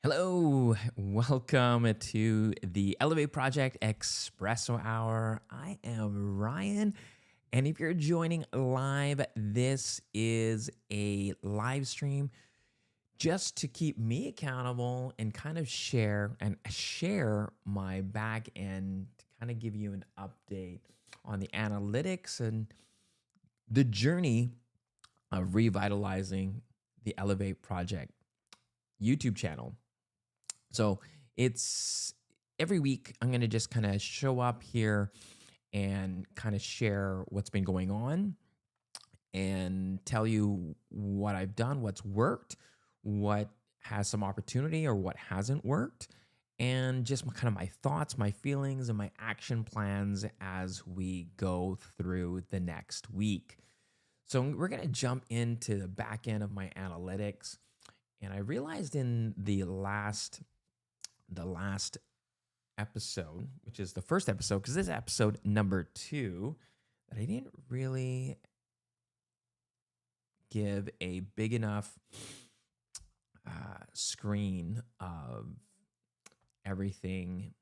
Hello, welcome to the Elevate Project Espresso Hour. I am Ryan, and if you're joining live, this is a live stream just to keep me accountable and kind of share my back end to kind of give you an update on the analytics and the journey of revitalizing the Elevate Project YouTube channel. So it's every week I'm going to just kind of show up here and kind of share what's been going on and tell you what I've done, what's worked, what has some opportunity or what hasn't worked, and just kind of my thoughts, my feelings, and my action plans as we go through the next week. So we're going to jump into the back end of my analytics. And I realized in the last episode, which is the first episode, because this is episode number 2, that I didn't really give a big enough screen of everything.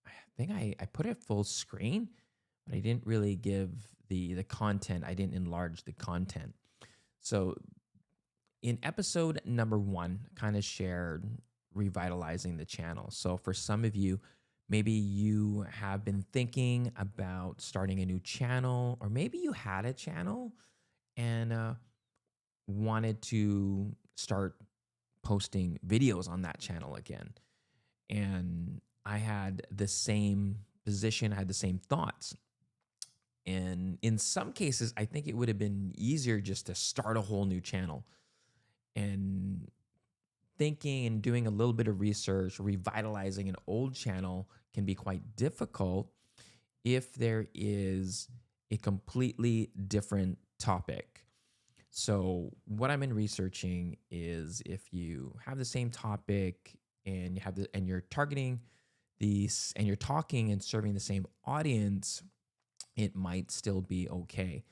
I think I put it full screen, but I didn't really give the content. I didn't enlarge the content. So in episode number 1, kind of shared revitalizing the channel. So for some of you, maybe you have been thinking about starting a new channel, or maybe you had a channel and wanted to start posting videos on that channel again. And I had the same position, I had the same thoughts. And in some cases, I think it would have been easier just to start a whole new channel. And thinking and doing a little bit of research, revitalizing an old channel can be quite difficult if there is a completely different topic. So what I've been researching is if you have the same topic and you have and you're targeting these and you're talking and serving the same audience, it might still be okay.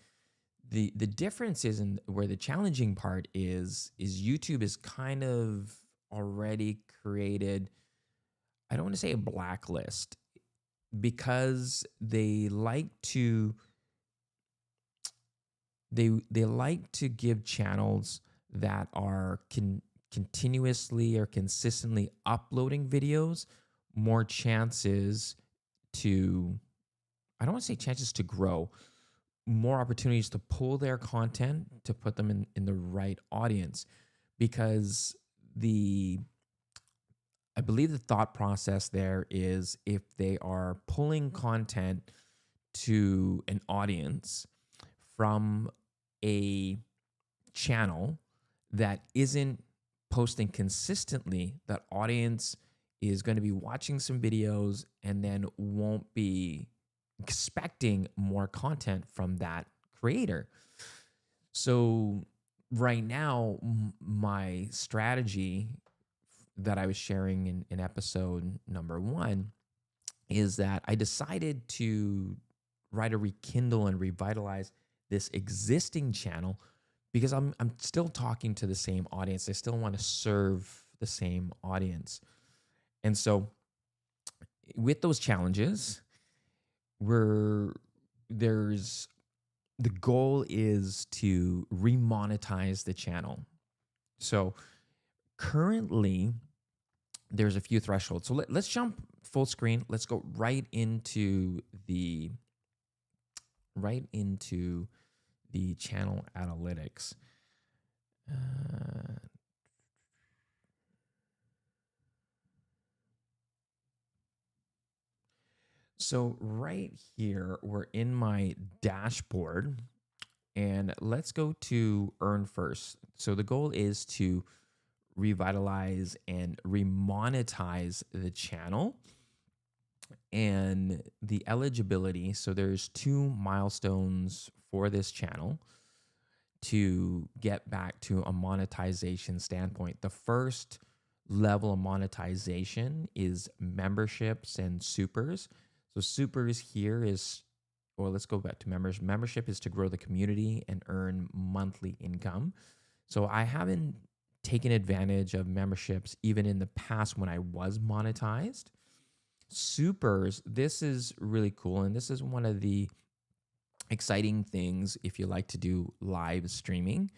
The difference is in where the challenging part is YouTube is kind of already created, I don't want to say a blacklist, because they like to give channels that are continuously or consistently uploading videos more chances to, I don't want to say chances to grow, more opportunities to pull their content to put them in the right audience. Because I believe the thought process there is if they are pulling content to an audience from a channel that isn't posting consistently, that audience is going to be watching some videos and then won't be expecting more content from that creator. So right now, my strategy that I was sharing in episode number 1 is that I decided to rekindle and revitalize this existing channel because I'm still talking to the same audience. I still want to serve the same audience. And so with those challenges, the goal is to remonetize the channel. So currently there's a few thresholds. So let's jump full screen. Let's go right into the channel analytics. So right here, we're in my dashboard, and let's go to earn first. So the goal is to revitalize and remonetize the channel and the eligibility. So there's 2 milestones for this channel to get back to a monetization standpoint. The first level of monetization is memberships and supers. So supers here is, or let's go back to members. Membership is to grow the community and earn monthly income. So I haven't taken advantage of memberships even in the past when I was monetized. Supers, this is really cool. And this is one of the exciting things if you like to do live streaming.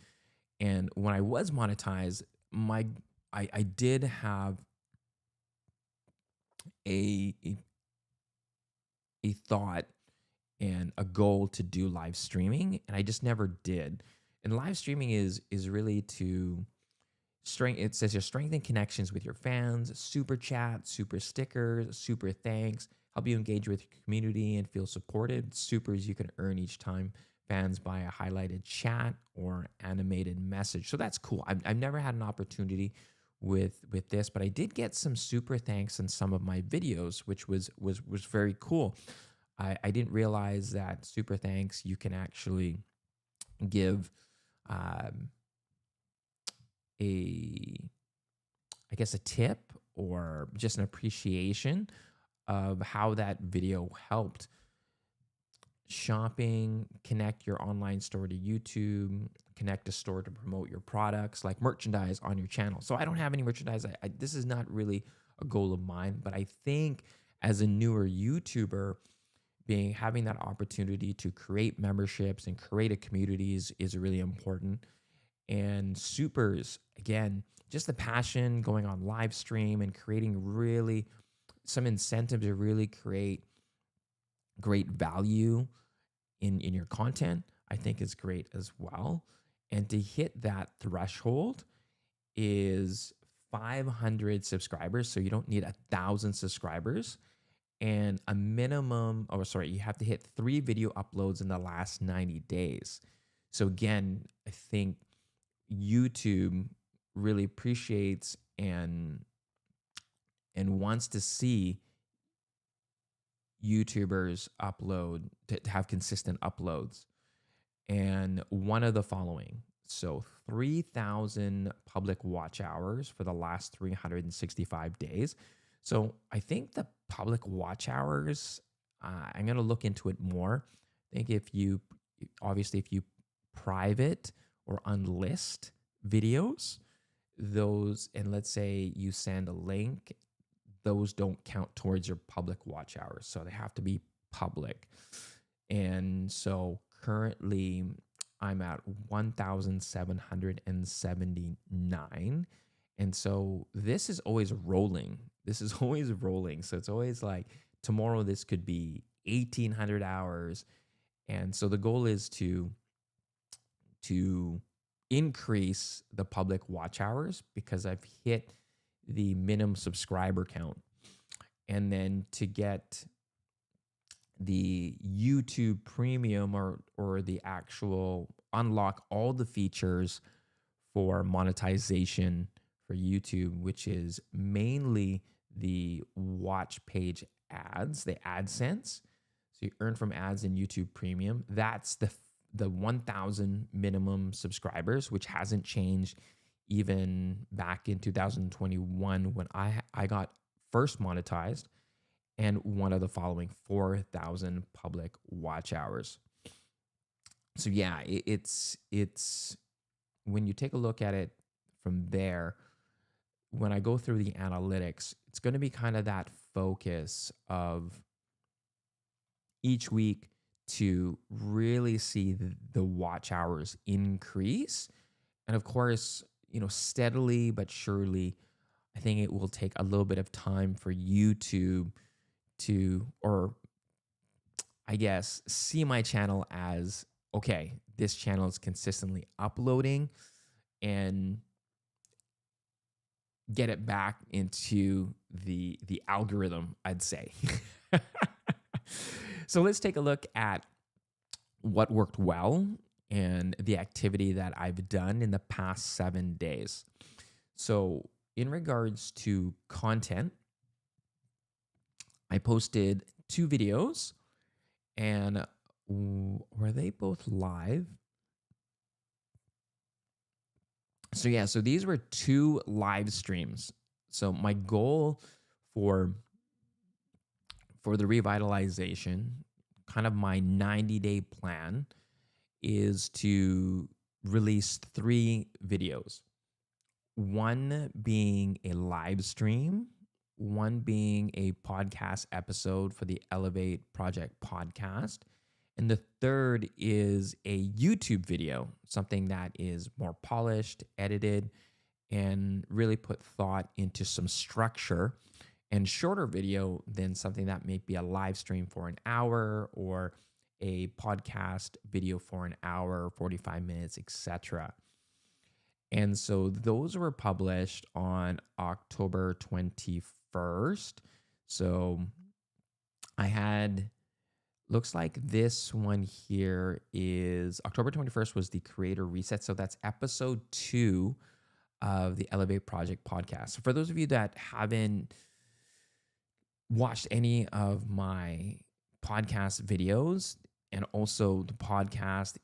And when I was monetized, I did have a, a a thought and a goal to do live streaming, and I just never did. And live streaming is really to it says you strengthen connections with your fans, super chat, super stickers, super thanks, help you engage with your community and feel supported. Supers you can earn each time fans buy a highlighted chat or animated message. So that's cool. I've never had an opportunity with this, but I did get some super thanks in some of my videos, which was very cool. I didn't realize that super thanks you can actually give I guess a tip or just an appreciation of how that video helped. Shopping, connect your online store to YouTube, connect a store to promote your products, like merchandise on your channel. So I don't have any merchandise. This is not really a goal of mine, but I think as a newer YouTuber, having that opportunity to create memberships and create a community is really important. And supers, again, just the passion going on live stream and creating really some incentive to really create great value in your content, I think is great as well. And to hit that threshold is 500 subscribers. So you don't need 1,000 subscribers and a minimum, you have to hit 3 video uploads in the last 90 days. So again, I think YouTube really appreciates and wants to see YouTubers upload, to have consistent uploads. And one of the following. So 3,000 public watch hours for the last 365 days. So I think the public watch hours, I'm going to look into it more. I think if you private or unlist videos, those, and let's say you send a link, those don't count towards your public watch hours. So they have to be public. And so currently I'm at 1,779. And so this is always rolling. So it's always like tomorrow this could be 1,800 hours. And so the goal is to increase the public watch hours because I've hit the minimum subscriber count. And then to get the YouTube Premium or the actual unlock all the features for monetization for YouTube, which is mainly the watch page ads, the AdSense. So you earn from ads in YouTube Premium. That's the 1,000 minimum subscribers, which hasn't changed even back in 2021 when I got first monetized, and one of the following 4,000 public watch hours. So yeah, it's when you take a look at it from there, when I go through the analytics, it's going to be kind of that focus of each week to really see the watch hours increase. And of course, steadily but surely, I think it will take a little bit of time for YouTube to, or I guess, see my channel as, okay, this channel is consistently uploading, and get it back into the algorithm, I'd say. So let's take a look at what worked well and the activity that I've done in the past 7 days. So in regards to content, I posted 2 videos, and were they both live? So yeah, so these were 2 live streams. So my goal for the revitalization, kind of my 90-day plan, is to release 3 videos. one being a live stream, one being a podcast episode for the Elevate Project podcast, and the third is a YouTube video, something that is more polished, edited, and really put thought into some structure and shorter video than something that may be a live stream for an hour or a podcast video for an hour, 45 minutes, etc. And so those were published on October 21st. So I had, looks like this one here is October 21st was the creator reset. So that's episode 2 of the Elevate Project podcast. So for those of you that haven't watched any of my podcast videos, and also the podcast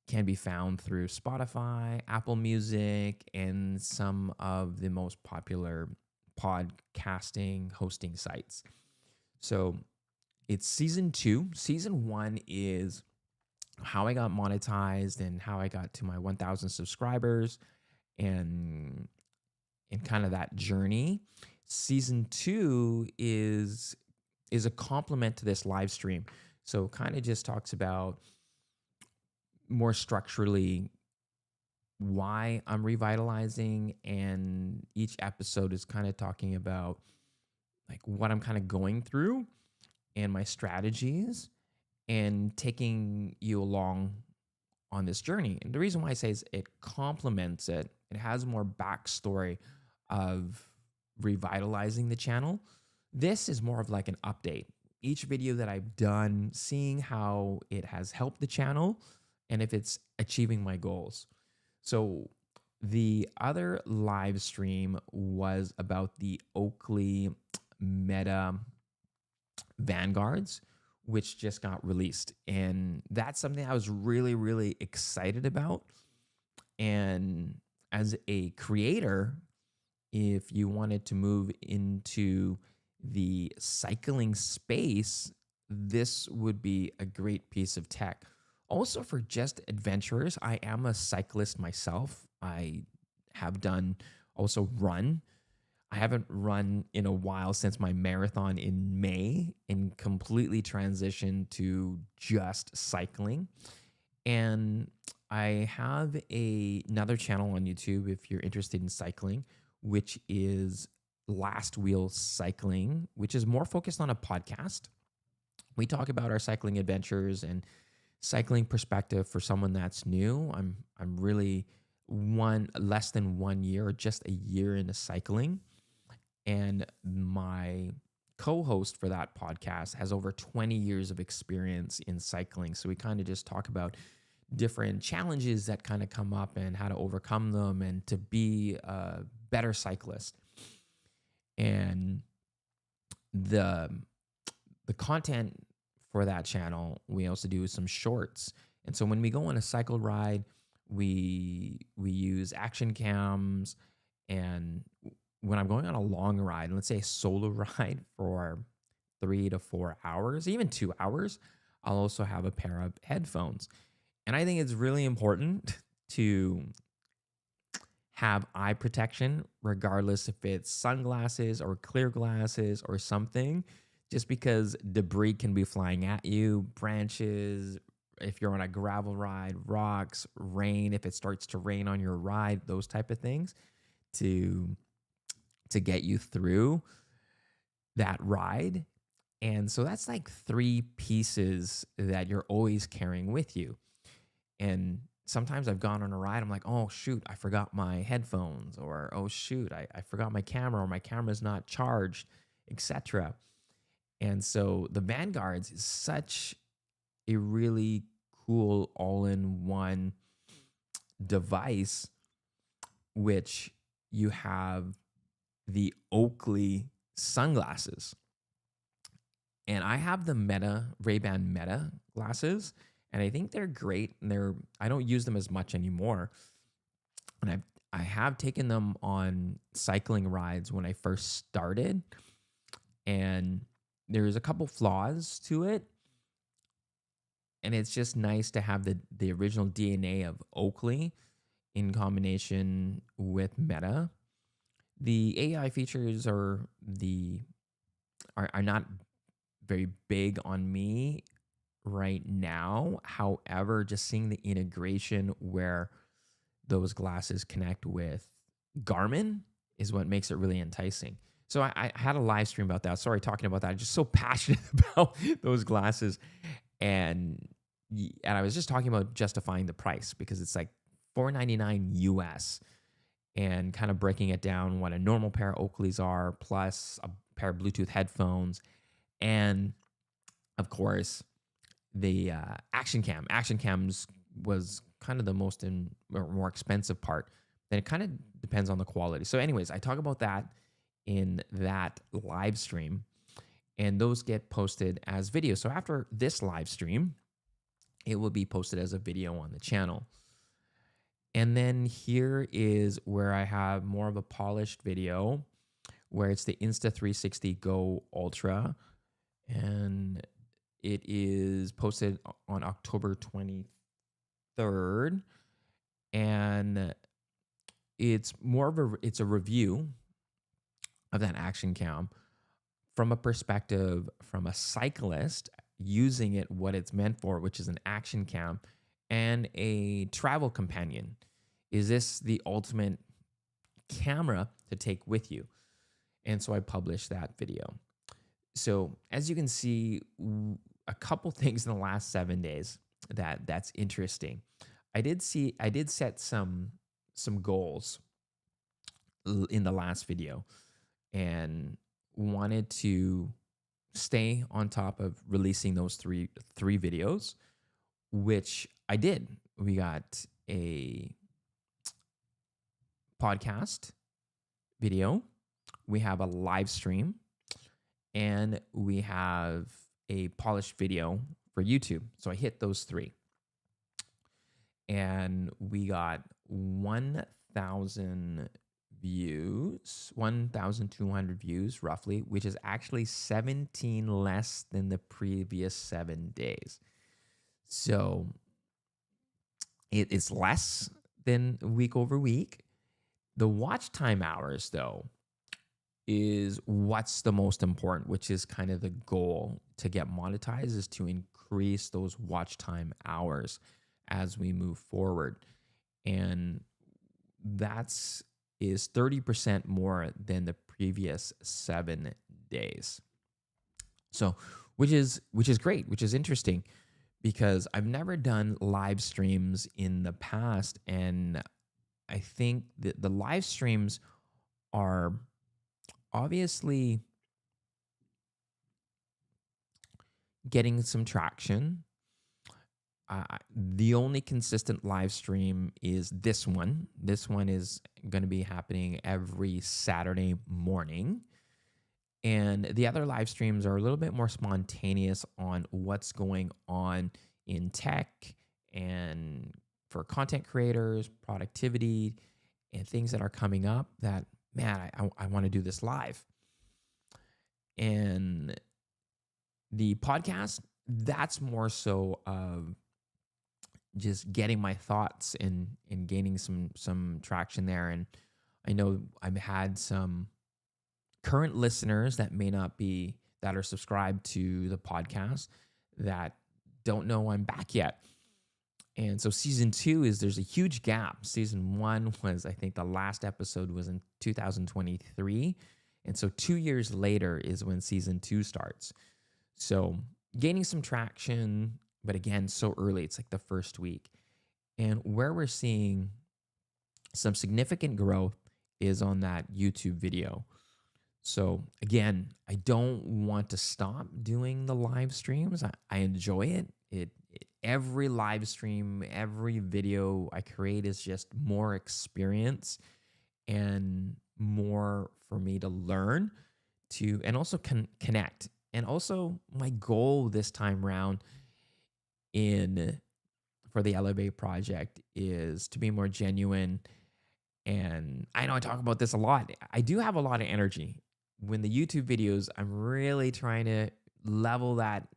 can be found through Spotify, Apple Music, and some of the most popular podcasting hosting sites. So it's season 2. Season 1 is how I got monetized and how I got to my 1,000 subscribers and kind of that journey. Season 2 is a complement to this live stream. So kind of just talks about more structurally why I'm revitalizing, and each episode is kind of talking about like what I'm kind of going through and my strategies and taking you along on this journey. And the reason why I say is it complements it. It has more backstory of revitalizing the channel. This is more of like an update. Each video that I've done, seeing how it has helped the channel and if it's achieving my goals. So the other live stream was about the Oakley Meta Vanguards, which just got released. And that's something I was really, really excited about. And as a creator, if you wanted to move into the cycling space, this would be a great piece of tech. Also for just adventurers, I am a cyclist myself. I have done also run. I haven't run in a while since my marathon in May and completely transitioned to just cycling. And I have another channel on YouTube if you're interested in cycling, which is Last Wheel Cycling, which is more focused on a podcast. We talk about our cycling adventures and cycling perspective for someone that's new. I'm really less than 1 year, or just a year into cycling. And my co-host for that podcast has over 20 years of experience in cycling. So we kind of just talk about different challenges that kind of come up and how to overcome them and to be a better cyclist. And the content for that channel, we also do some shorts. And so when we go on a cycle ride, we use action cams. And when I'm going on a long ride, let's say a solo ride for 3 to 4 hours, even 2 hours, I'll also have a pair of headphones. And I think it's really important to have eye protection, regardless if it's sunglasses or clear glasses or something, just because debris can be flying at you, branches, if you're on a gravel ride, rocks, rain, if it starts to rain on your ride, those type of things to get you through that ride. And so that's like 3 pieces that you're always carrying with you. And sometimes I've gone on a ride, I'm like, oh shoot, I forgot my headphones, or oh shoot, I forgot my camera, or my camera's not charged, etc. And so the Vanguards is such a really cool all-in-one device, which you have the Oakley sunglasses. And I have the Ray-Ban Meta glasses, and I think they're great. And I don't use them as much anymore. And I have taken them on cycling rides when I first started, and there's a couple flaws to it. And it's just nice to have the original DNA of Oakley in combination with Meta. The AI features are not very big on me right now. However, just seeing the integration where those glasses connect with Garmin is what makes it really enticing. So I had a live stream about that. Sorry, talking about that. I'm just so passionate about those glasses, and I was just talking about justifying the price because it's like $499 US, and kind of breaking it down what a normal pair of Oakleys are, plus a pair of Bluetooth headphones, and of course the action cam. Action cams was kind of the most or more expensive part. Then it kind of depends on the quality. So, anyways, I talk about that in that live stream, and those get posted as videos. So after this live stream, it will be posted as a video on the channel. And then here is where I have more of a polished video, where it's the Insta360 Go Ultra, and it is posted on October 23rd, and it's more of a review of that action cam from a perspective from a cyclist using it what it's meant for, which is an action cam and a travel companion. Is this the ultimate camera to take with you? And so I published that video. So as you can see, a couple things in the last 7 days that's interesting. I did set some goals in the last video, and wanted to stay on top of releasing those three videos, which I did. We got a podcast video, we have a live stream, and we have a polished video for YouTube. So I hit those three, and we got 1,000 views, 1,200 views roughly, which is actually 17 less than the previous 7 days. So it's less than week over week. The watch time hours, though, is what's the most important, which is kind of the goal to get monetized, is to increase those watch time hours as we move forward. And that's 30% more than the previous 7 days. So, which is great, which is interesting, because I've never done live streams in the past, and I think that the live streams are obviously getting some traction. The only consistent live stream is this one. This one is going to be happening every Saturday morning. And the other live streams are a little bit more spontaneous on what's going on in tech and for content creators, productivity, and things that are coming up that, man, I want to do this live. And the podcast, that's more so of just getting my thoughts and gaining some traction there. And I know I've had some current listeners that may not be, that are subscribed to the podcast, that don't know I'm back yet. And so season 2 there's a huge gap. Season 1 was, I think the last episode was in 2023. And so 2 years later is when season 2 starts. So gaining some traction, but again, so early. It's like the first week. And where we're seeing some significant growth is on that YouTube video. So again, I don't want to stop doing the live streams. I enjoy it. Every live stream, every video I create is just more experience and more for me to learn to, and also connect. And also my goal this time around for the Elev8 project is to be more genuine. And I know I talk about this a lot. I do have a lot of energy. When the YouTube videos, I'm really trying to level that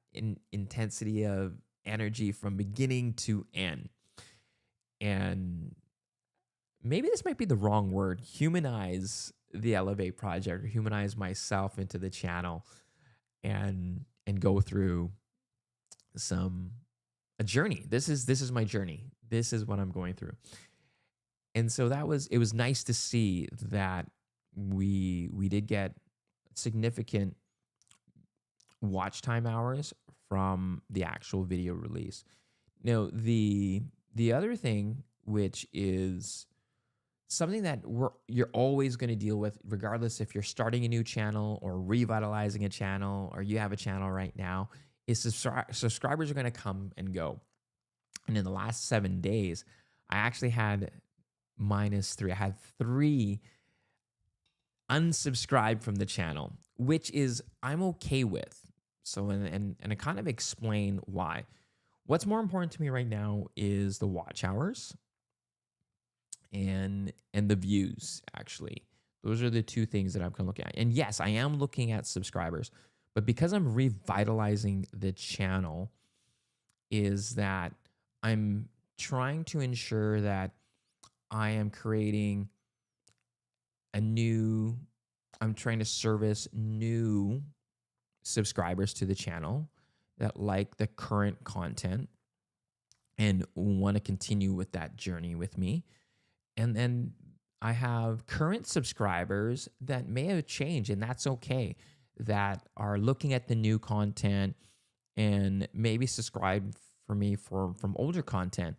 intensity of energy from beginning to end. And maybe this might be the wrong word, humanize the Elevate project or humanize myself into the channel and go through some a journey. This is my journey. This is what I'm going through. And so it was nice to see that we did get significant watch time hours from the actual video release. Now, the other thing, which is something that you're always going to deal with, regardless if you're starting a new channel or revitalizing a channel or you have a channel right now, is subscribers are going to come and go. And in the last 7 days, I actually had -3. I had 3 unsubscribed from the channel, which is I'm okay with. So, and I kind of explain why. What's more important to me right now is the watch hours and the views, actually. Those are the 2 things that I'm going to look at. And yes, I am looking at subscribers, but because I'm revitalizing the channel, is that I'm trying to ensure that I am creating I'm trying to service new subscribers to the channel that like the current content and want to continue with that journey with me. And then I have current subscribers that may have changed, and that's okay, that are looking at the new content and maybe subscribe for me from older content.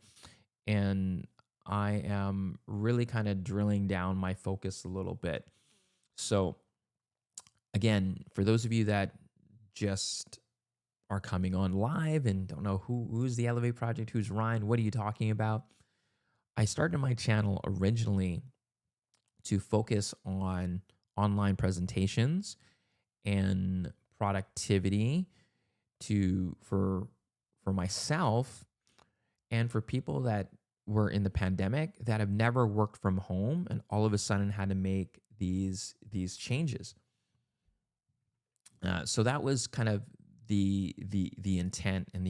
And I am really kind of drilling down my focus a little bit. So again, for those of you that just are coming on live and don't know who's the Elevate project, who's Ryan, what are you talking about? I started my channel originally to focus on online presentations and productivity for myself and for people that were in the pandemic that have never worked from home and all of a sudden had to make these changes. So that was kind of the intent and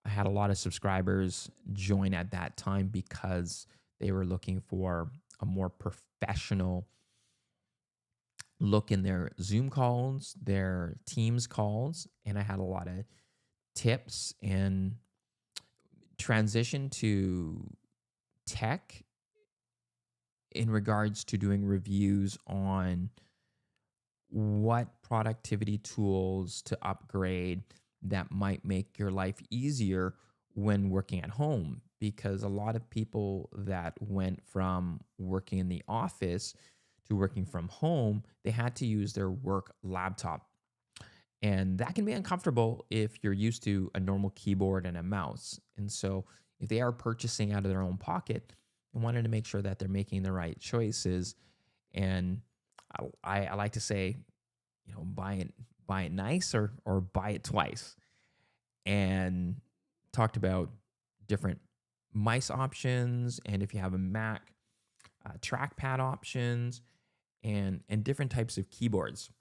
I had a lot of subscribers join at that time because they were looking for a more professional look in their Zoom calls, their Teams calls, and I had a lot of tips and transition to tech in regards to doing reviews on what productivity tools to upgrade that might make your life easier when working at home. Because a lot of people that went from working in the office to working from home, they had to use their work laptop. And that can be uncomfortable if you're used to a normal keyboard and a mouse. And so if they are purchasing out of their own pocket, I wanted to make sure that they're making the right choices. And I like to say, you know, buy it nice or buy it twice. And talked about different mice options, and if you have a Mac, trackpad options, and different types of keyboards.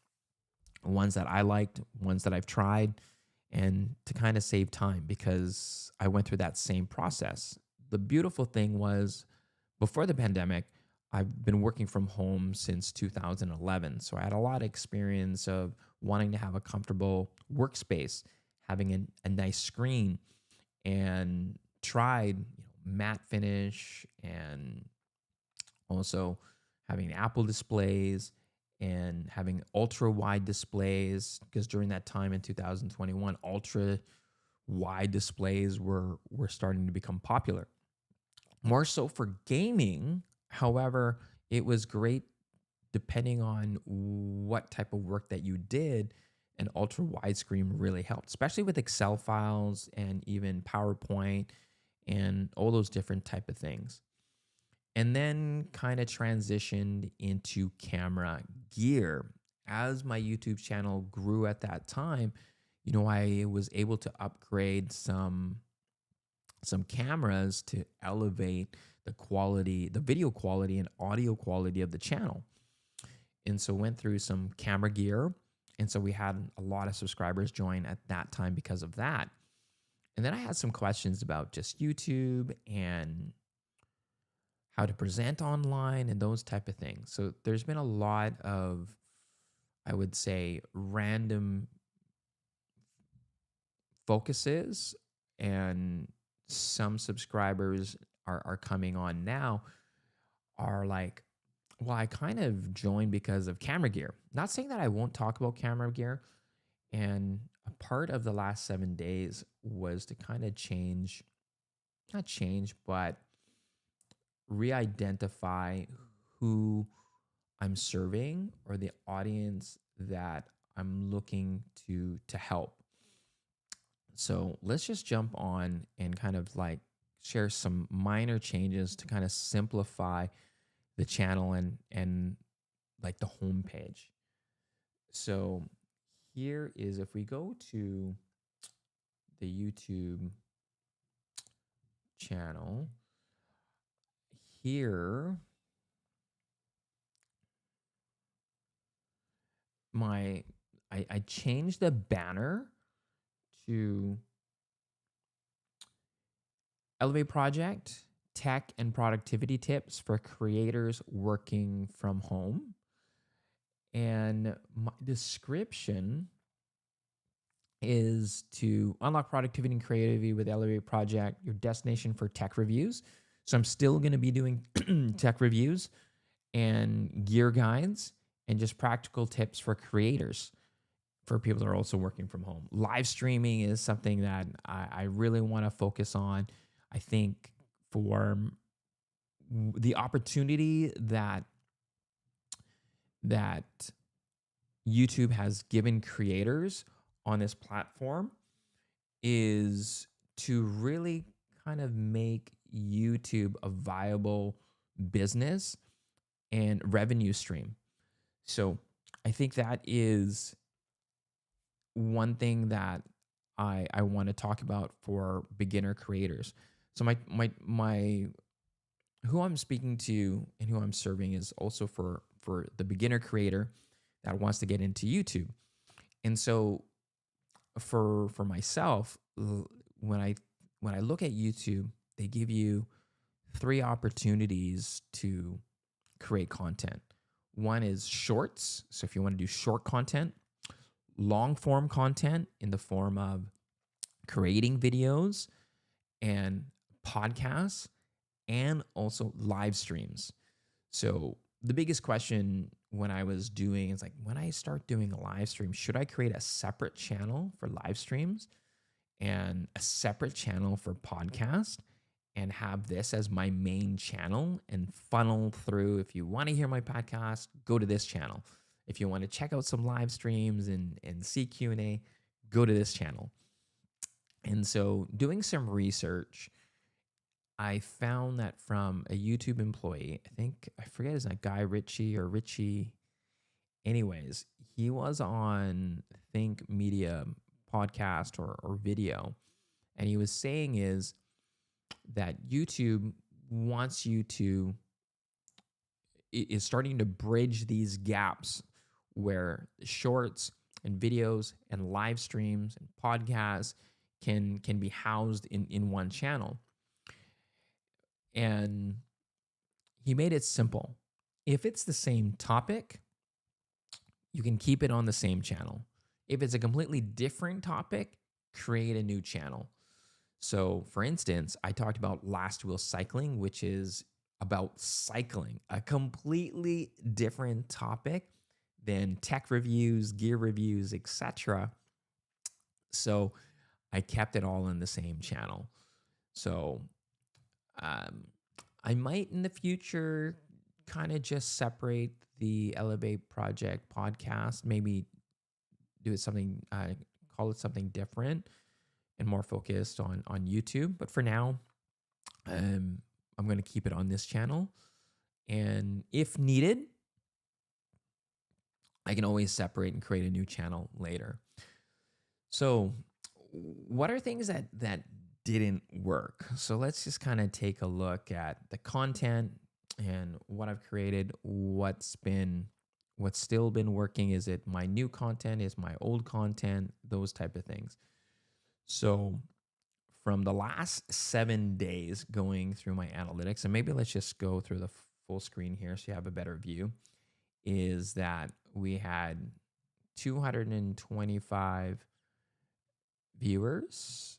Ones that I liked, ones that I've tried, and to kind of save time because I went through that same process. The beautiful thing was before the pandemic, I've been working from home since 2011. So I had a lot of experience of wanting to have a comfortable workspace, having a nice screen, and tried matte finish and also having Apple displays and having ultra wide displays, because during that time in 2021, ultra wide displays were starting to become popular. More so for gaming. However, it was great depending on what type of work that you did. An ultra widescreen really helped, especially with Excel files and even PowerPoint and all those different type of things. And then kind of transitioned into camera gear. As my YouTube channel grew at that time, you know, I was able to upgrade some cameras to elevate the quality, the video quality and audio quality of the channel. And so went through some camera gear. And so we had a lot of subscribers join at that time because of that. And then I had some questions about just YouTube and how to present online and those type of things. So there's been a lot of, I would say, random focuses, and some subscribers are coming on now are like, well, I kind of joined because of camera gear. Not saying that I won't talk about camera gear. And a part of the last 7 days was to kind of change, not change, but re-identify who I'm serving or the audience that I'm looking to help. So let's just jump on and kind of like share some minor changes to kind of simplify the channel and like the homepage. So here is, if we go to the YouTube channel here, I changed the banner to Elevate Project, Tech and Productivity Tips for Creators Working from Home. And my description is to unlock productivity and creativity with Elevate Project, your destination for tech reviews. So I'm still going to be doing tech reviews and gear guides and just practical tips for creators, for people that are also working from home. Live streaming is something that I really want to focus on. I think for the opportunity that YouTube has given creators on this platform is to really kind of make YouTube a viable business and revenue stream. So I think that is one thing that I want to talk about for beginner creators. So my who I'm speaking to and who I'm serving is also for the beginner creator that wants to get into YouTube. And so for myself, when I look at YouTube, they give you 3 opportunities to create content. One is shorts. So if you want to do short content, long form content in the form of creating videos and podcasts, and also live streams. So the biggest question when I was doing is like, when I start doing a live stream, should I create a separate channel for live streams and a separate channel for podcast and have this as my main channel and funnel through? If you want to hear my podcast, go to this channel. If you want to check out some live streams and see Q&A, go to this channel. And so doing some research, I found that from a YouTube employee, I forget his name, Guy Ritchie or Richie. Anyways, he was on Think Media podcast or video. And he was saying is that YouTube wants you to, is starting to bridge these gaps where shorts and videos and live streams and podcasts can be housed in one channel. And he made it simple. If it's the same topic, you can keep it on the same channel. If it's a completely different topic, create a new channel. So for instance, I talked about last wheel cycling, which is about cycling, a completely different topic than tech reviews, gear reviews, etc. So I kept it all in the same channel. So I might in the future kind of just separate the Elevate Project podcast, maybe do it something, call it something different and more focused on YouTube. But for now, I'm going to keep it on this channel. And if needed, I can always separate and create a new channel later. So what are things that didn't work? So let's just kind of take a look at the content and what I've created, what's still been working. Is it my new content? Is my old content? Those type of things. So from the last 7 days going through my analytics, and maybe let's just go through the full screen here so you have a better view, is that we had 225 viewers.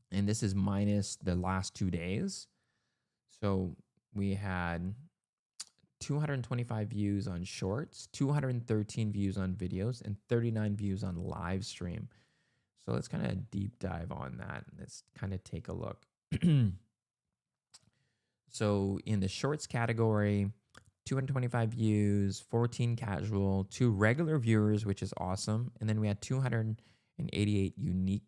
And this is minus the last 2 days. So we had 225 views on shorts, 213 views on videos, and 39 views on live stream. So let's kind of deep dive on that. Let's kind of take a look. So in the shorts category, 225 views, 14 casual, 2 regular viewers, which is awesome. And then we had 288 unique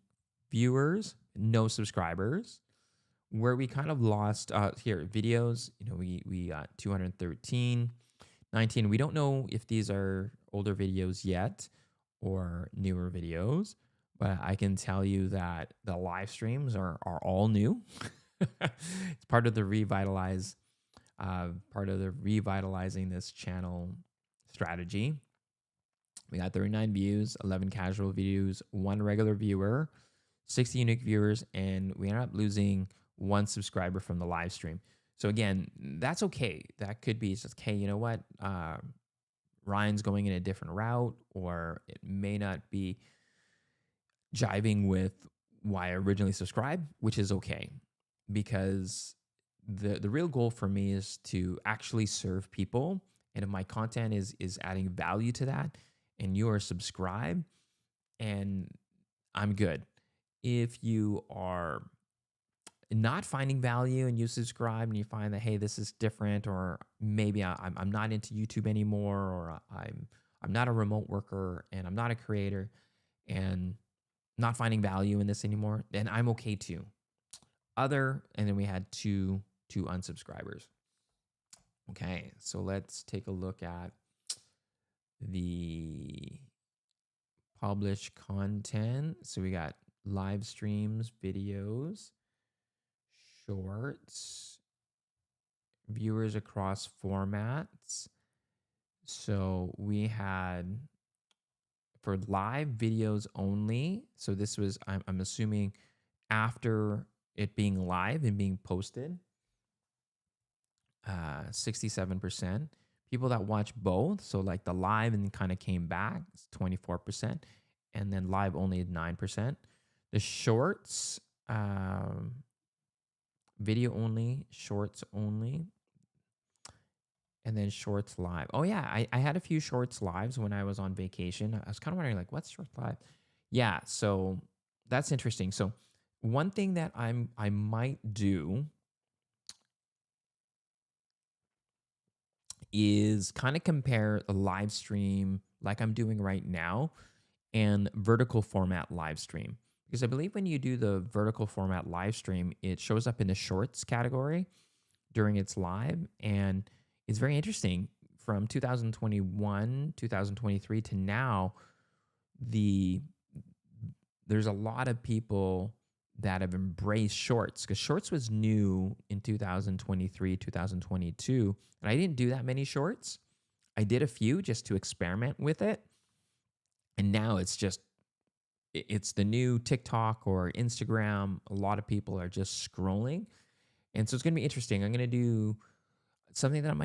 viewers, no subscribers. Where we kind of lost here, videos, we got 213, 19. We don't know if these are older videos yet or newer videos, but I can tell you that the live streams are all new. It's part of the revitalizing this channel strategy. We got 39 views, 11 casual views, 1 regular viewer, 60 unique viewers, and we ended up losing 1 subscriber from the live stream. So again, that's okay. That could be just, okay, you know what? Ryan's going in a different route, or it may not be jiving with why I originally subscribed, which is okay. Because the real goal for me is to actually serve people. And if my content is adding value to that and you are subscribed, and I'm good. If you are not finding value and you subscribe and you find that, hey, this is different, or maybe I'm not into YouTube anymore, or I'm not a remote worker and I'm not a creator and not finding value in this anymore, then I'm okay too. And then we had two unsubscribers. Okay, so let's take a look at the published content. So we got live streams, videos, shorts, viewers across formats. So we had for live videos only. So this was, I'm assuming after it being live and being posted, 67%. People that watch both, so like the live and kind of came back, 24%, and then live only 9%. The shorts, video only, shorts only, and then shorts live. Oh yeah, I had a few shorts lives when I was on vacation. I was kind of wondering, like, what's shorts live? Yeah, so that's interesting. So one thing that I might do is kind of compare a live stream like I'm doing right now and vertical format live stream. Because I believe when you do the vertical format live stream, it shows up in the shorts category during its live. And it's very interesting. From 2021, 2023 to now, there's a lot of people that have embraced shorts, because shorts was new in 2023, 2022. And I didn't do that many shorts. I did a few just to experiment with it. And now it's the new TikTok or Instagram. A lot of people are just scrolling. And so it's going to be interesting. I'm going to do something that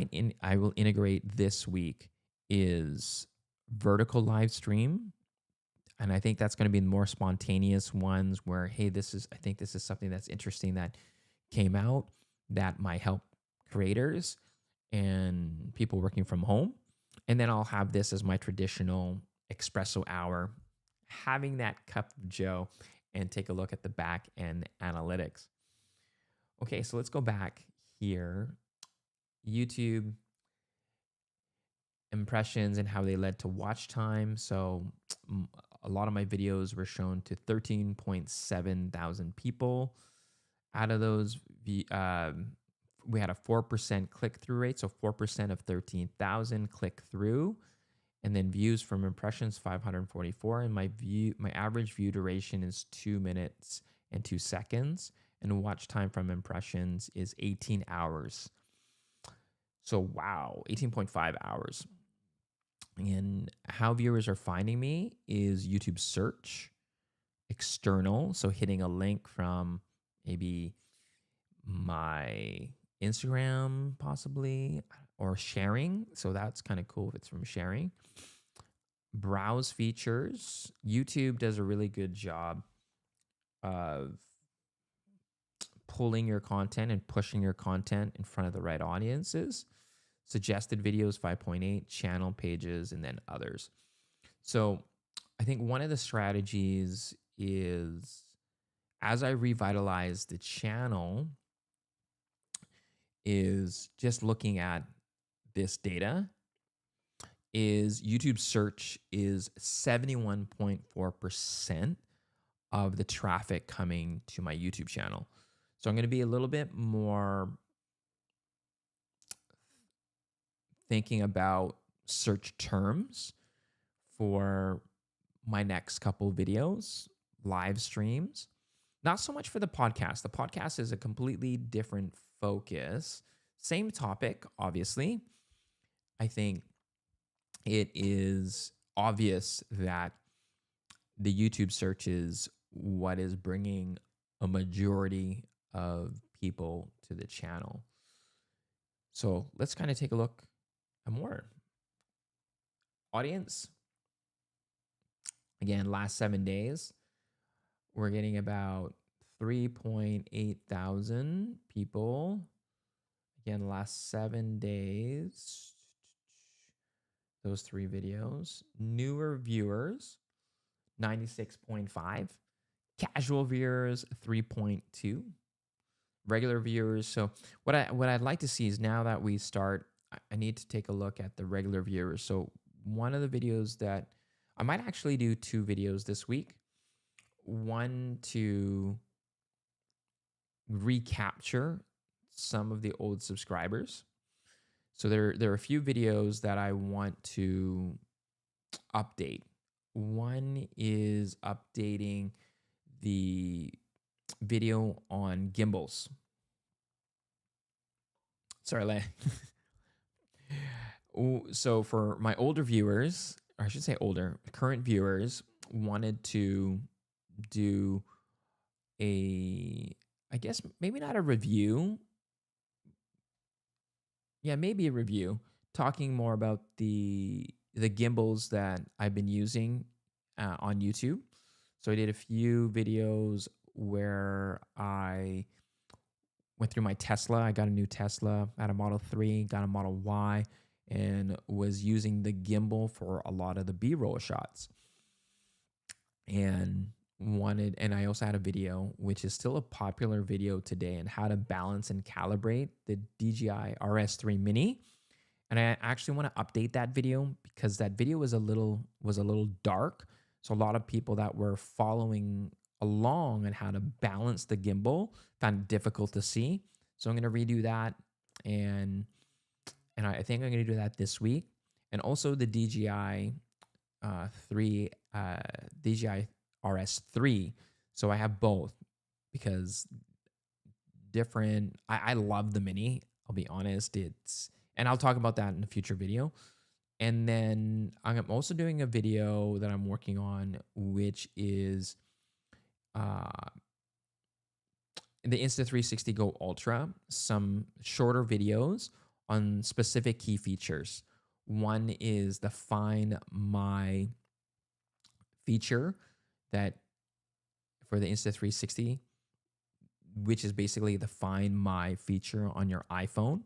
I will integrate this week is vertical live stream. And I think that's going to be the more spontaneous ones where, hey, I think this is something that's interesting that came out that might help creators and people working from home. And then I'll have this as my traditional espresso hour, having that cup of Joe, and take a look at the back end analytics. Okay, so let's go back here. YouTube impressions and how they led to watch time. So a lot of my videos were shown to 13.7 thousand people. Out of those, we had a 4% click-through rate, so 4% of 13,000 click through. And then views from impressions, 544. And my average view duration is 2 minutes and 2 seconds. And watch time from impressions is 18 hours. So wow, 18.5 hours. And how viewers are finding me is YouTube search. external. So hitting a link from maybe my Instagram, possibly, or sharing. So that's kind of cool if it's from sharing. Browse features. YouTube does a really good job of pulling your content and pushing your content in front of the right audiences. Suggested videos 5.8, channel pages, and then others. So I think one of the strategies is, as I revitalize the channel, is just looking at this data, is YouTube search is 71.4% of the traffic coming to my YouTube channel. So I'm going to be a little bit more thinking about search terms for my next couple videos, live streams. Not so much for the podcast. The podcast is a completely different focus. Same topic, obviously. I think it is obvious that the YouTube search is what is bringing a majority of people to the channel. So let's kind of take a look at more. Audience. Again, last 7 days, we're getting about 3.8 thousand people. Again, last 7 days, those 3 videos. Newer viewers, 96.5. Casual viewers, 3.2. Regular viewers. So what I'd like to see is, now that we start, I need to take a look at the regular viewers. So one of the videos that I might actually do 2 videos this week. One to recapture some of the old subscribers. So there are a few videos that I want to update. One is updating the video on gimbals. Sorry, so for my older viewers, or I should say older, current viewers, wanted to do I guess maybe not a review. Yeah, maybe a review, talking more about the gimbals that I've been using on YouTube. So I did a few videos where I went through my Tesla. I got a new Tesla, had a Model 3, got a Model Y, and was using the gimbal for a lot of the B-roll shots. And I also had a video, which is still a popular video today, on how to balance and calibrate the DJI RS3 Mini. And I actually want to update that video, because that video was a little dark. So a lot of people that were following along on how to balance the gimbal found it difficult to see. So I'm going to redo that, and I think I'm going to do that this week. And also the DJI DJI RS3. So I have both, because I love the Mini. I'll be honest. And I'll talk about that in a future video. And then I'm also doing a video that I'm working on, which is the Insta360 Go Ultra, some shorter videos on specific key features. One is the Find My feature that for the Insta360, which is basically the Find My feature on your iPhone.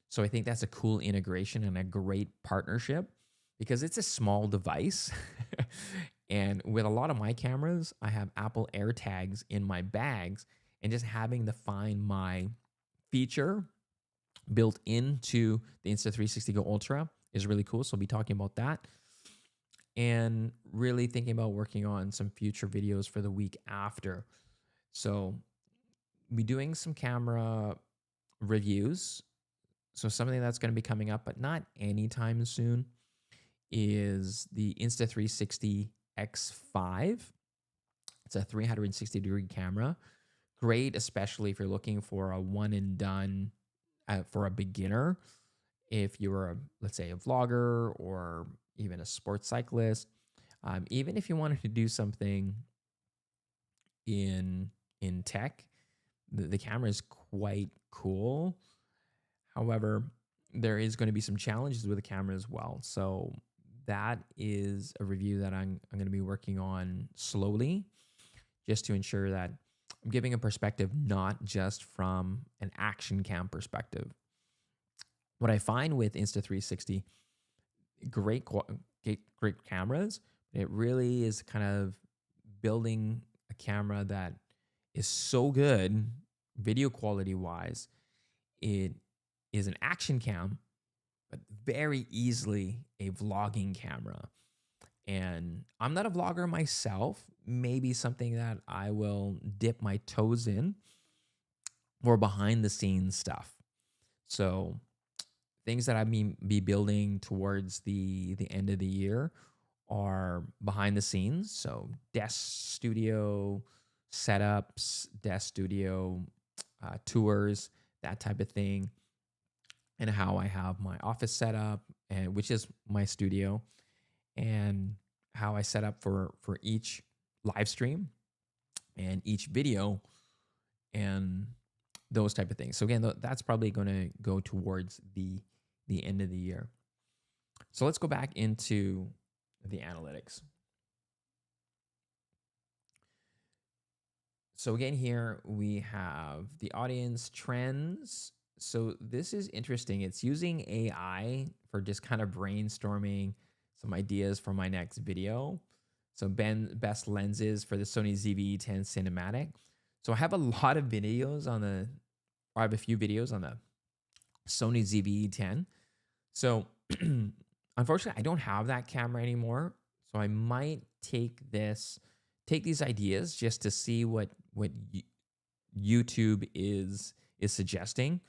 So I think that's a cool integration and a great partnership, because it's a small device. And with a lot of my cameras, I have Apple AirTags in my bags, and just having the Find My feature built into the Insta360 Go Ultra is really cool. So I'll be talking about that, and really thinking about working on some future videos for the week after. So be doing some camera reviews. So something that's going to be coming up, but not anytime soon, is the Insta360 X5. It's a 360-degree camera. Great, especially if you're looking for a one and done for a beginner. If you're, let's say, a vlogger or even a sports cyclist, even if you wanted to do something in tech. The camera is quite cool. However, there is going to be some challenges with the camera as well. So that is a review that I'm going to be working on slowly, just to ensure that I'm giving a perspective not just from an action cam perspective. What I find with Insta360, great cameras, it really is kind of building a camera that is so good video quality wise. It is an action cam, but very easily a vlogging camera. And I'm not a vlogger myself, maybe something that I will dip my toes in, or behind the scenes stuff. So things that I be building towards the end of the year are behind the scenes. So desk studio setups, desk studio tours, that type of thing, and how I have my office set up, and which is my studio, and how I set up for each live stream and each video, and those type of things. So again, that's probably going to go towards the end of the year. So let's go back into the analytics. So again, here we have the audience trends. So this is interesting. It's using AI for just kind of brainstorming some ideas for my next video. So best lenses for the Sony ZV-E10 cinematic. So I have a lot of videos on the, or I have a few videos on the Sony ZV-E10. So unfortunately, I don't have that camera anymore. So I might take these ideas just to see what YouTube is suggesting,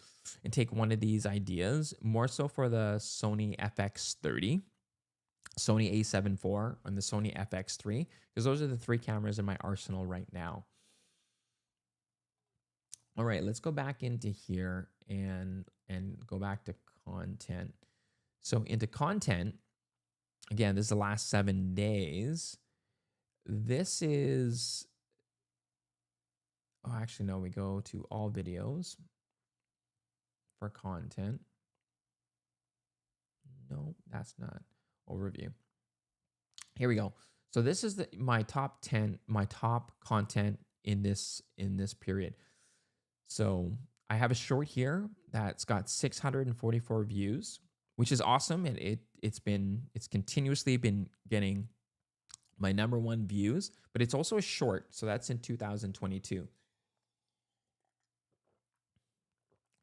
and take one of these ideas, more so for the Sony FX30, Sony A7 IV, and the Sony FX3, because those are the three cameras in my arsenal right now. All right, let's go back into here and go back to content. So into content, again, this is the last 7 days. This is, oh, actually, no, we go to all videos for content. No, that's not overview. Here we go. So this is my top 10, my top content in this period. So I have a short here that's got 644 views, which is awesome. And it's continuously been getting my #1 views, but it's also a short. So that's in 2022.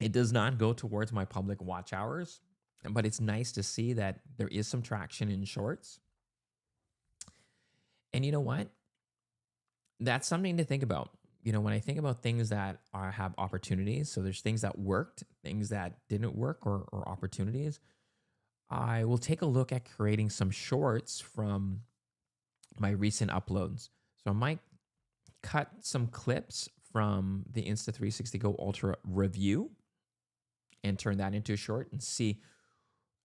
It does not go towards my public watch hours, but it's nice to see that there is some traction in shorts. And you know what? That's something to think about. You know, when I think about things that have opportunities, so there's things that worked, things that didn't work, or opportunities, I will take a look at creating some shorts from my recent uploads. So I might cut some clips from the Insta360 Go Ultra review and turn that into a short and see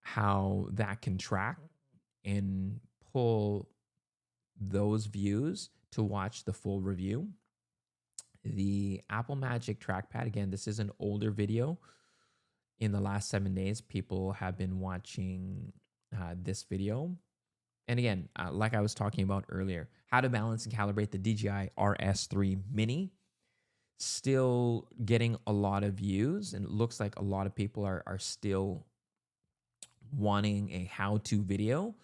how that can track and pull those views to watch the full review. The Apple Magic trackpad, again, this is an older video. In the last 7 days, people have been watching this video. And again, like I was talking about earlier, how to balance and calibrate the DJI RS3 Mini. Still getting a lot of views, and it looks like a lot of people are still wanting a how-to video.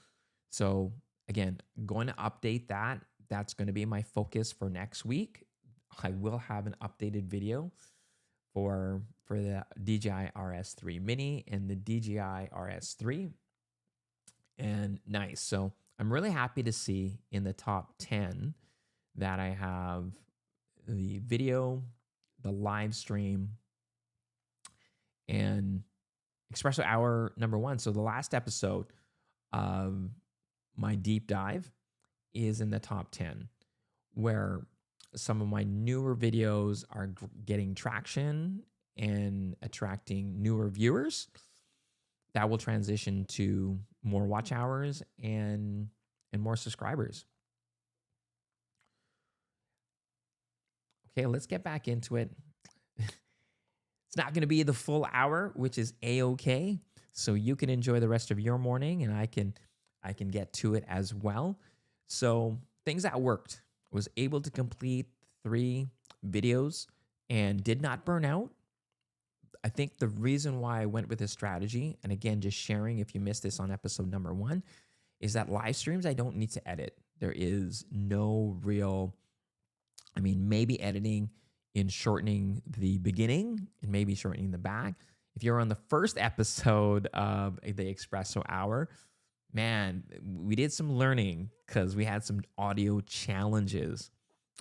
So again, going to update that. That's going to be my focus for next week. I will have an updated video for the DJI RS3 Mini and the DJI RS3. And nice. So I'm really happy to see in the top 10 that I have the video, the live stream, and Espresso Hour #1. So the last episode of my deep dive is in the top 10, where some of my newer videos are getting traction and attracting newer viewers. That will transition to more watch hours and more subscribers. Okay, let's get back into it. It's not going to be the full hour, which is a-okay. So you can enjoy the rest of your morning, and I can get to it as well. So things that worked: was able to complete 3 videos and did not burn out. I think the reason why I went with this strategy, and again, just sharing if you missed this on episode number 1, is that live streams I don't need to edit. There is no real, I mean, maybe editing in shortening the beginning and maybe shortening the back. If you're on the first episode of the Espresso Hour, man, we did some learning because we had some audio challenges.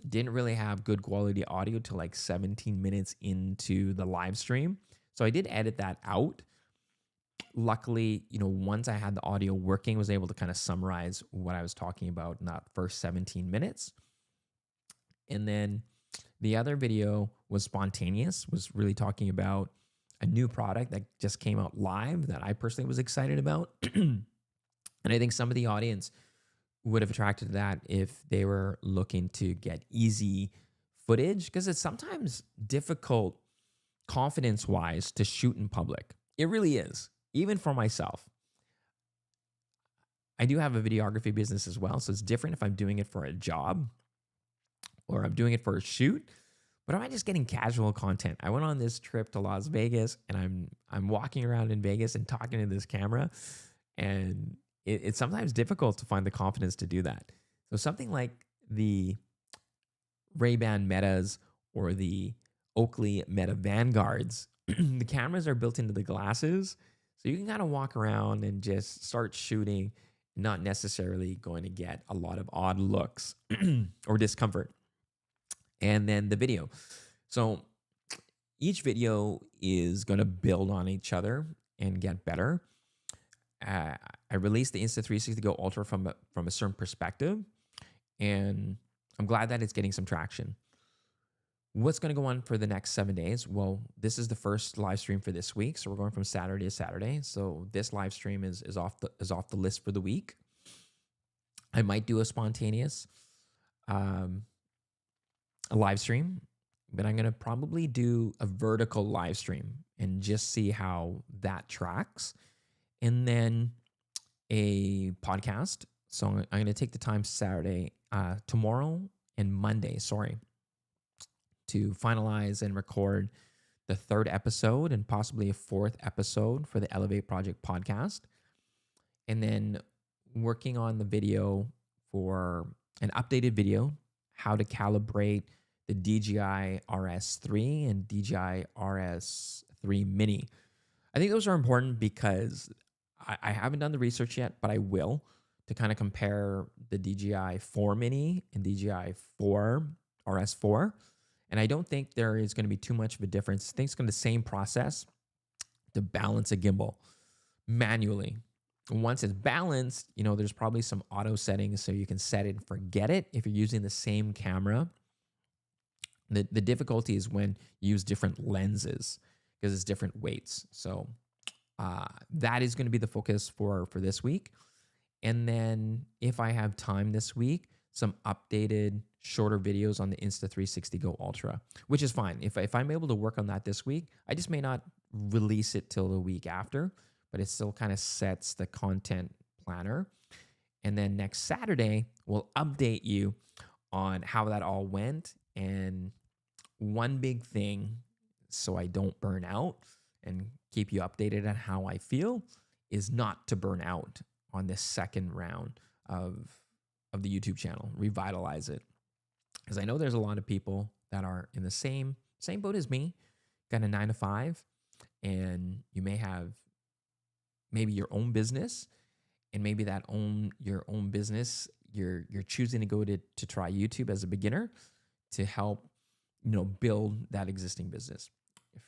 Didn't really have good quality audio till like 17 minutes into the live stream. So I did edit that out. Luckily, once I had the audio working, was able to kind of summarize what I was talking about in that first 17 minutes. And then the other video was spontaneous, was really talking about a new product that just came out live that I personally was excited about. And I think some of the audience would have attracted to that if they were looking to get easy footage, because it's sometimes difficult confidence-wise to shoot in public. It really is, even for myself. I do have a videography business as well, so it's different if I'm doing it for a job or I'm doing it for a shoot. But am I just getting casual content? I went on this trip to Las Vegas, and I'm walking around in Vegas and talking to this camera, and it's sometimes difficult to find the confidence to do that. So something like the Ray-Ban Metas or the Oakley Meta Vanguards, the cameras are built into the glasses, so you can kind of walk around and just start shooting, not necessarily going to get a lot of odd looks or discomfort. And then the video. So each video is going to build on each other and get better. I released the Insta360 Go Ultra from a certain perspective, and I'm glad that it's getting some traction. What's going to go on for the next 7 days? Well, this is the first live stream for this week, so we're going from Saturday to Saturday. So this live stream is off the list for the week. I might do a spontaneous a live stream, but I'm going to probably do a vertical live stream and just see how that tracks. And then a podcast. So I'm going to take the time Saturday, tomorrow and Monday, to finalize and record the 3rd episode and possibly a 4th episode for the Elev8 Project podcast. And then working on the video for an updated video, how to calibrate the DJI RS3 and DJI RS3 Mini. I think those are important because I haven't done the research yet, but I will, to kind of compare the DJI 4 Mini and DJI 4 RS4. And I don't think there is going to be too much of a difference. I think it's going to be the same process to balance a gimbal manually. Once it's balanced, there's probably some auto settings so you can set it and forget it if you're using the same camera. The difficulty is when you use different lenses because it's different weights. So that is going to be the focus for this week. And then if I have time this week, some updated shorter videos on the Insta360 Go Ultra, which is fine. If I'm able to work on that this week, I just may not release it till the week after, but it still kind of sets the content planner. And then next Saturday, we'll update you on how that all went. And one big thing, so I don't burn out and keep you updated on how I feel, is not to burn out on this second round of the YouTube channel, revitalize it. Because I know there's a lot of people that are in the same boat as me, got a 9 to 5, and you may have maybe your own business, and maybe your own business, you're choosing to go to try YouTube as a beginner to help build that existing business.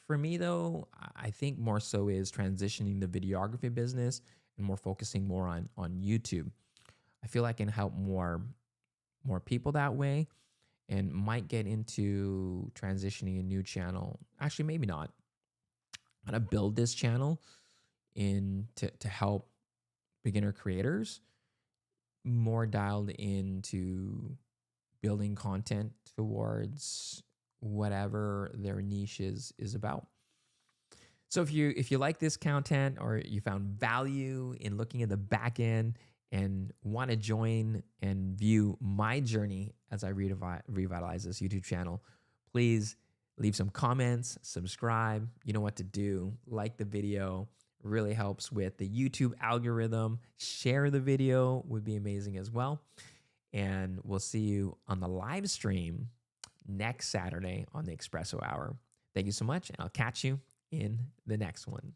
For me though, I think more so is transitioning the videography business and more focusing more on YouTube. I feel I can help more people that way, and might get into transitioning a new channel. Actually, maybe not. I'm gonna build this channel to help beginner creators more dialed into building content towards whatever their niche is about. So if you like this content or you found value in looking at the back end and want to join and view my journey as I revitalize this YouTube channel, please leave some comments, subscribe. You know what to do. Like the video. Really helps with the YouTube algorithm. Share the video would be amazing as well. And we'll see you on the live stream next Saturday on the Espresso Hour. Thank you so much, and I'll catch you in the next one.